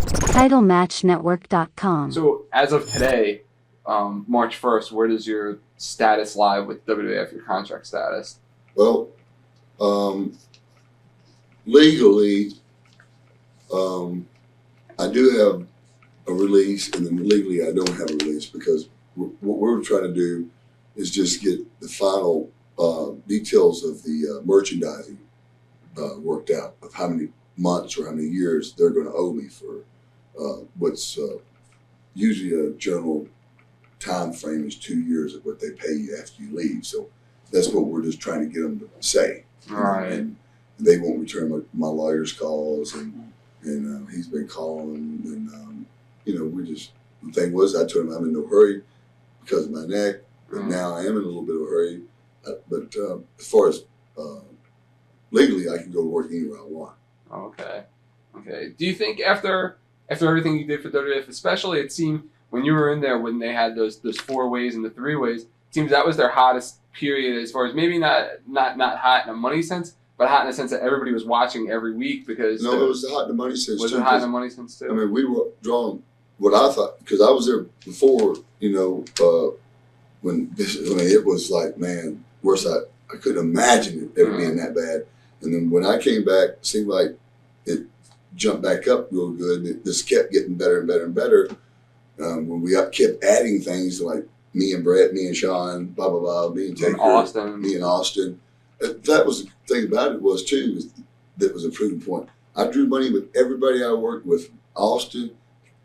TitleMatchNetwork.com. So as of today, March 1st, where does your status lie with WWF, your contract status? Well, legally, I do have a release, and then legally I don't have a release because what we're trying to do is just get the final details of the merchandising worked out of how many months or how many years they're going to owe me for what's usually a general time frame is 2 years of what they pay you after you leave. So that's what we're just trying to get them to say. Right. And they won't return my lawyer's calls, and he's been calling, and the thing was, I told him I'm in no hurry because of my neck, but now I am in a little bit of a hurry. But as far as legally, I can go to work anywhere I want. Okay. Do you think after everything you did for WWF, especially, it seemed when you were in there when they had those 4 ways and the 3 ways, it seems that was their hottest period as far as maybe not hot in a money sense, but hot in the sense that everybody was watching every week because... No, it was hot in the money sense, was too. Was it hot in the money sense, too? I mean, we were drawing what I thought, because I was there before, when it was like, man, worse, I couldn't imagine it ever being that bad. And then when I came back, it seemed like it jumped back up real good. And it just kept getting better and better and better. When we kept adding things like me and Brett, me and Sean, blah, blah, blah, me and Taker, me and Austin. That was the thing about it was, too, that was a proving point. I drew money with everybody I worked with, Austin,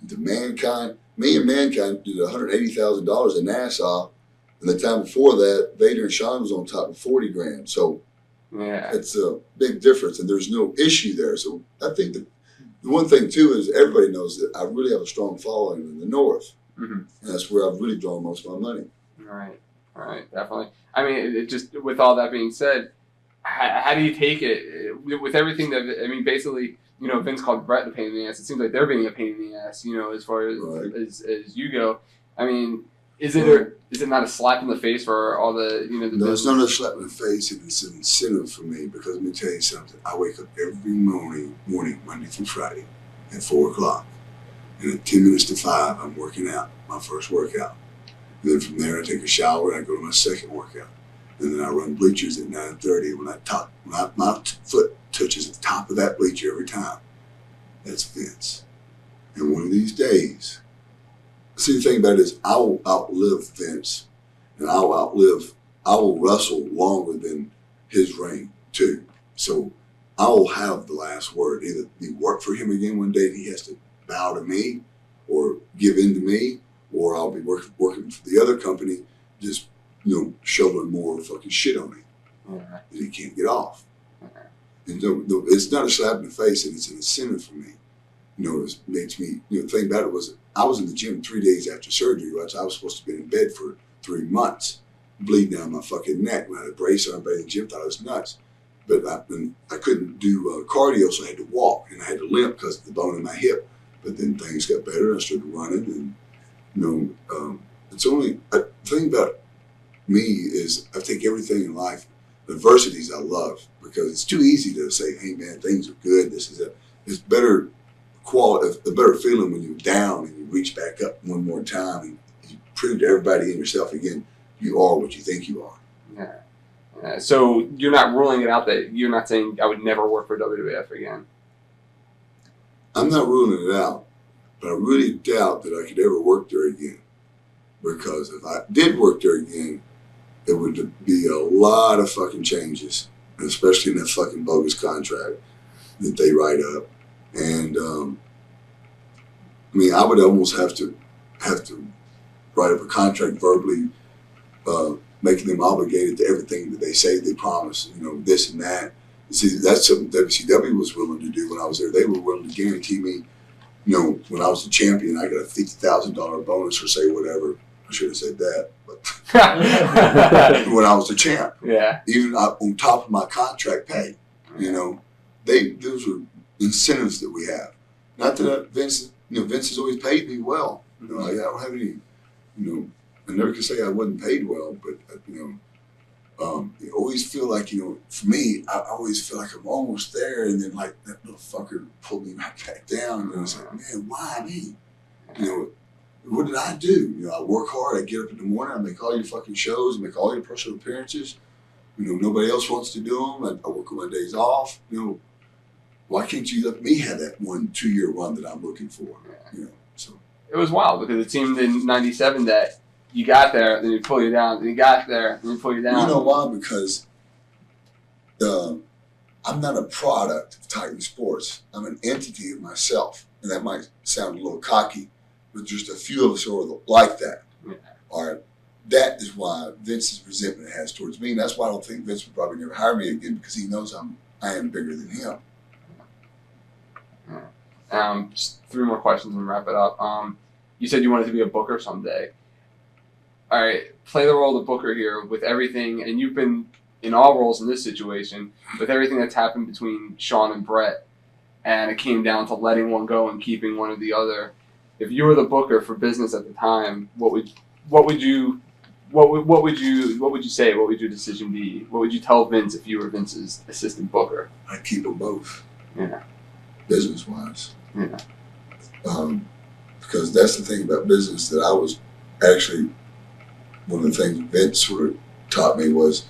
to Mankind. Me and Mankind did $180,000 in Nassau. And the time before that, Vader and Sean was on top of $40,000. So yeah, it's a big difference, and there's no issue there. So I think that the one thing, too, is everybody knows that I really have a strong following in the North. Mm-hmm. And that's where I've really drawn most of my money. All right, definitely. I mean, it just, with all that being said, how do you take it with everything that, I mean, basically, Vince called Brett a pain in the ass. It seems like they're being a pain in the ass, as far as, as you go. I mean, is it not a slap in the face for all the, No, it's not a slap in the face. It's an incentive for me because let me tell you something. I wake up every morning, Monday through Friday, at 4 o'clock. And at 10 minutes to 5, I'm working out, my first workout. And then from there, I take a shower and I go to my second workout. And then I run bleachers at 9:30. When my foot touches the top of that bleacher every time, that's Vince. And one of these days, see, the thing about it is I will outlive Vince, and I will wrestle longer than his reign too. So I will have the last word. Either we work for him again one day and he has to bow to me or give in to me, or I'll be working for the other company, just shoveling more fucking shit on him that he can't get off. And it's not a slap in the face, and it's an incentive for me. It makes me. The thing about it was I was in the gym 3 days after surgery. Right? I was supposed to be in bed for 3 months, bleeding down my fucking neck. When I had a brace on, everybody in the gym thought I was nuts. But I couldn't do cardio, so I had to walk, and I had to limp because of the bone in my hip. But then things got better, and I started running, and it's only the thing about me is I take everything in life, adversities I love, because it's too easy to say, hey man, things are good, this is it. It's better quality, a better feeling when you're down and you reach back up one more time and you prove to everybody and yourself again, you are what you think you are. Yeah. So you're not ruling it out, that you're not saying I would never work for WWF again? I'm not ruling it out, but I really doubt that I could ever work there again. Because if I did work there again, it would be a lot of fucking changes, especially in that fucking bogus contract that they write up. And I would almost have to write up a contract verbally, making them obligated to everything that they say they promise, this and that. See, that's something WCW was willing to do when I was there. They were willing to guarantee me, when I was the champion, I got a $50,000 bonus for say whatever. I should have said that, but when I was the champ, even on top of my contract pay, those were incentives that we have. Not that Vince has always paid me well. I don't have any, I never can say I wasn't paid well, but You always feel like, for me, I always feel like I'm almost there, and then like that little fucker pulled me right back down, and I was like, man, why me? What did I do? I work hard, I get up in the morning, I make all your fucking shows, I make all your personal appearances. Nobody else wants to do them. I work on my days off. Why can't you let me have that 1-2 year run that I'm looking for? So it was wild because it seemed in '97 that you got there, then you pull you down, then you got there, then you pull you down. You know why? Because I'm not a product of Titan Sports. I'm an entity of myself, and that might sound a little cocky, but just a few of us are like that. Yeah. All right. That is why Vince's resentment has towards me, and that's why I don't think Vince would probably never hire me again, because he knows I am bigger than him. Just 3 more questions and wrap it up. You said you wanted to be a booker someday. All right, play the role of booker here with everything, and you've been in all roles in this situation, with everything that's happened between Shawn and Brett, and it came down to letting one go and keeping one of the other. If you were the booker for business at the time, what would you say? What would your decision be? What would you tell Vince if you were Vince's assistant booker? I'd keep them both. Yeah. Business wise. Yeah. Because that's the thing about business that I was actually, one of the things Vince sort of taught me was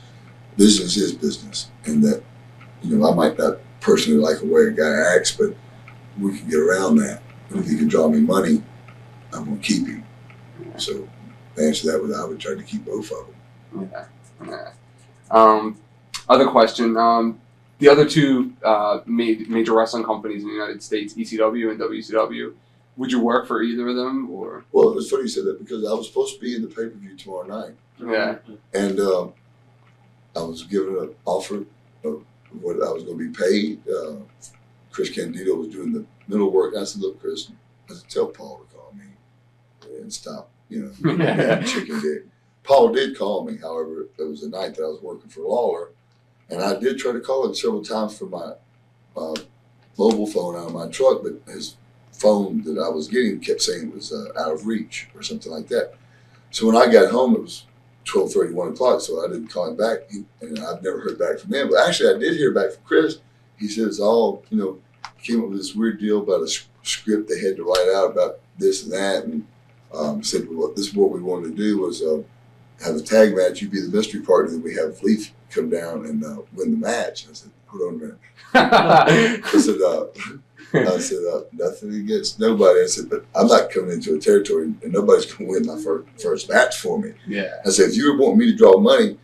business is business, and that I might not personally like the way a guy acts, but we can get around that. And if he can draw me money, I'm gonna keep him. Yeah. So to answer that, I would try to keep both of them. Yeah. Other question. The other 2 major wrestling companies in the United States, ECW and WCW, would you work for either of them? Or? Well, it's funny you said that, because I was supposed to be in the pay-per-view tomorrow night. Yeah. And I was given an offer of what I was going to be paid. Chris Candido was doing the middle work. I said, look, Chris, I said, tell Paul to call me and stop, chicken dick. Paul did call me. However, it was the night that I was working for Lawler. And I did try to call him several times from my mobile phone out of my truck, but his phone that I was getting kept saying it was out of reach or something like that. So when I got home, it was 12:30, 1 o'clock, so I didn't call him back. And I've never heard back from him. But actually, I did hear back from Chris. He said it's all, came up with this weird deal about a script they had to write out about this and that. And said, well, this is what we wanted to do was have a tag match. You be the mystery partner, and we have Leaf come down and win the match. I said, hold on a minute. I said, nothing against nobody. I said, but I'm not coming into a territory and nobody's going to win my first match for me. Yeah. I said, if you want me to draw money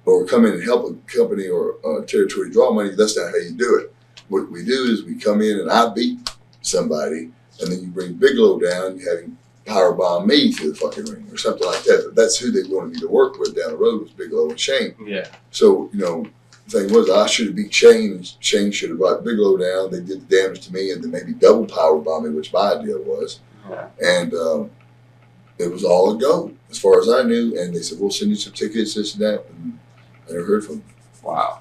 or come in and help a company or a territory draw money, that's not how you do it. What we do is we come in and I beat somebody, and then you bring Bigelow down, you have him powerbomb me to the fucking ring or something like that. But that's who they wanted me to work with down the road, was Bigelow and Shane. Yeah. So, the thing was, I should have beat Shane, and Shane should have brought Bigelow down. They did the damage to me, and then maybe double powerbomb me, which my idea was. Yeah. And it was all a go, as far as I knew. And they said, we'll send you some tickets, this and that. And I never heard from them. Wow.